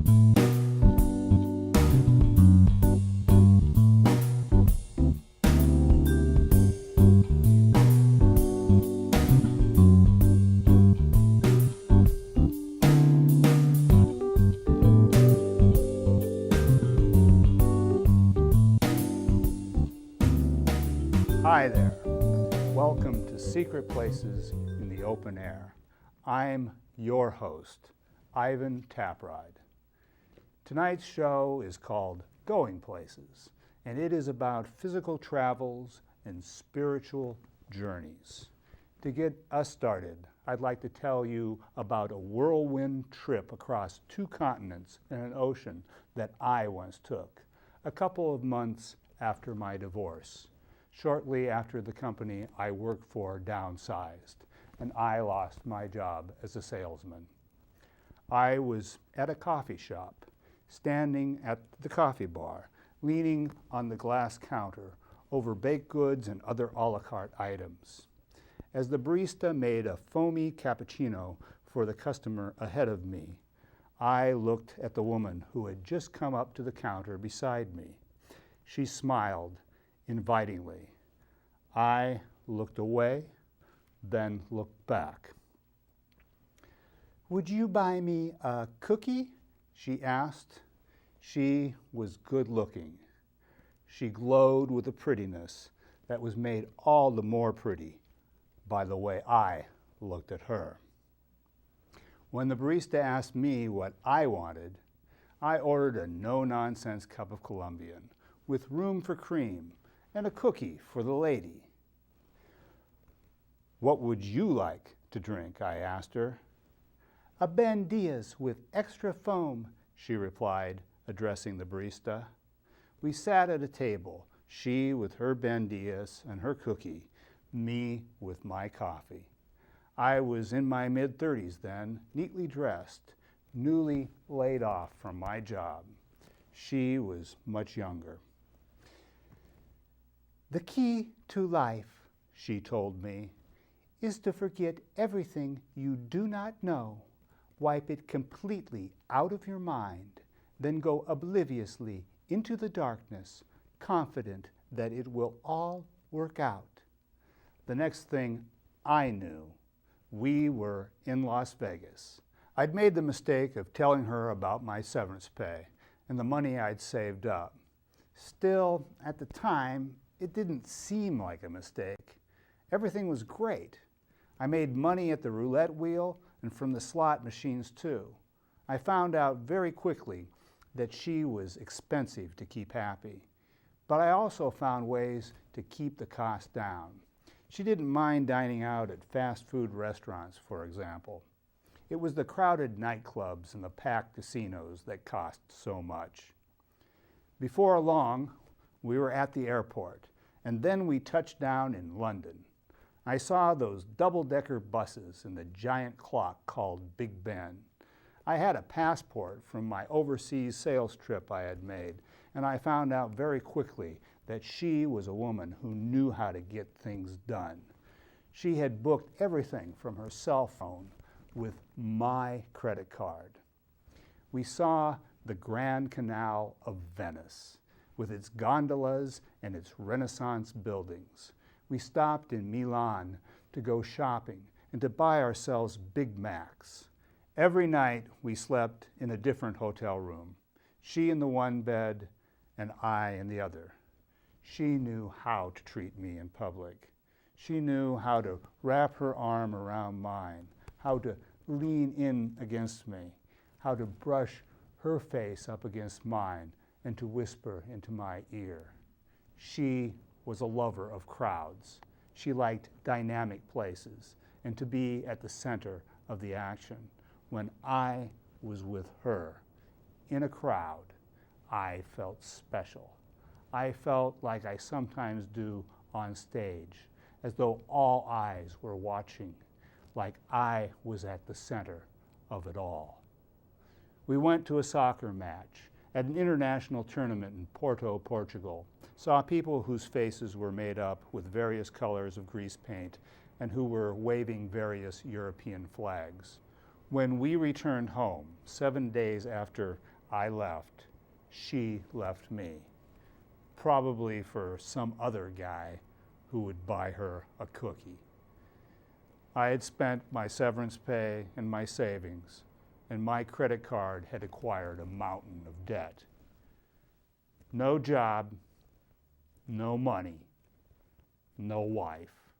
Hi there. Welcome to Secret Places in the Open Air. I'm your host, Ivan Taprod. Tonight's show is called Going Places, and it is about physical travels and spiritual journeys. To get us started, I'd like to tell you about a whirlwind trip across 2 continents and an ocean that I once took, a couple of months after my divorce. Shortly after the company I worked for downsized, and I lost my job as a salesman. I was at a coffee shop, standing at the coffee bar, leaning on the glass counter over baked goods and other a la carte items. As the barista made a foamy cappuccino for the customer ahead of me, I looked at the woman who had just come up to the counter beside me. She smiled invitingly. I looked away, then looked back. "Would you buy me a cookie?" she asked. She was good looking. She glowed with a prettiness that was made all the more pretty by the way I looked at her. When the barista asked me what I wanted, I ordered a no-nonsense cup of Colombian with room for cream and a cookie for the lady. "What would you like to drink?" I asked her. "A bandias with extra foam," she replied, addressing the barista. We sat at a table, she with her bandias and her cookie, me with my coffee. I was in my mid-30s then, neatly dressed, newly laid off from my job. She was much younger. "The key to life," she told me, "is to forget everything you do not know, wipe it completely out of your mind, then go obliviously into the darkness, confident that it will all work out." The next thing I knew, we were in Las Vegas. I'd made the mistake of telling her about my severance pay and the money I'd saved up. Still, at the time, it didn't seem like a mistake. Everything was great. I made money at the roulette wheel and from the slot machines too. I found out very quickly that she was expensive to keep happy. But I also found ways to keep the cost down. She didn't mind dining out at fast food restaurants, for example. It was the crowded nightclubs and the packed casinos that cost so much. Before long, we were at the airport, and then we touched down in London. I saw those double-decker buses and the giant clock called Big Ben. I had a passport from my overseas sales trip I had made, and I found out very quickly that she was a woman who knew how to get things done. She had booked everything from her cell phone with my credit card. We saw the Grand Canal of Venice, with its gondolas and its Renaissance buildings. We stopped in Milan to go shopping and to buy ourselves Big Macs. Every night we slept in a different hotel room, she in the one bed and I in the other. She knew how to treat me in public. She knew how to wrap her arm around mine, how to lean in against me, how to brush her face up against mine and to whisper into my ear. She was a lover of crowds. She liked dynamic places and to be at the center of the action. When I was with her in a crowd, I felt special. I felt like I sometimes do on stage, as though all eyes were watching, like I was at the center of it all. We went to a soccer match at an international tournament in Portugal, saw people whose faces were made up with various colors of grease paint and who were waving various European flags. When we returned home, 7 days after I left. She left me, probably for some other guy who would buy her a cookie. I had spent my severance pay and my savings, and my credit card had acquired a mountain of debt. No job, no money, no wife,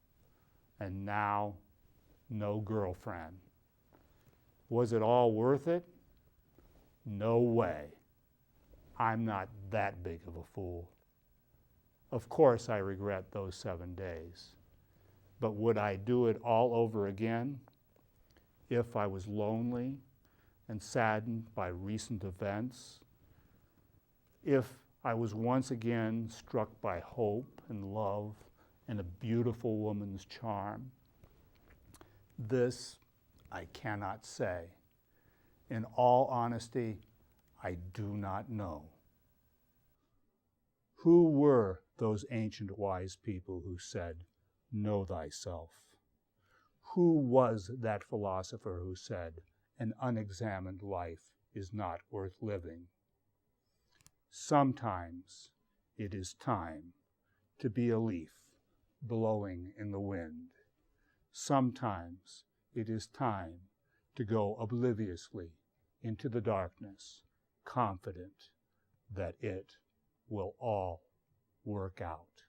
and now no girlfriend. Was it all worth it? No way. I'm not that big of a fool. Of course I regret those 7 days. But would I do it all over again if I was lonely and saddened by recent events? If I was once again struck by hope and love and a beautiful woman's charm? This I cannot say. In all honesty, I do not know. Who were those ancient wise people who said, "Know thyself"? Who was that philosopher who said, "An unexamined life is not worth living"? Sometimes it is time to be a leaf blowing in the wind. Sometimes it is time to go obliviously into the darkness, confident that it will all work out.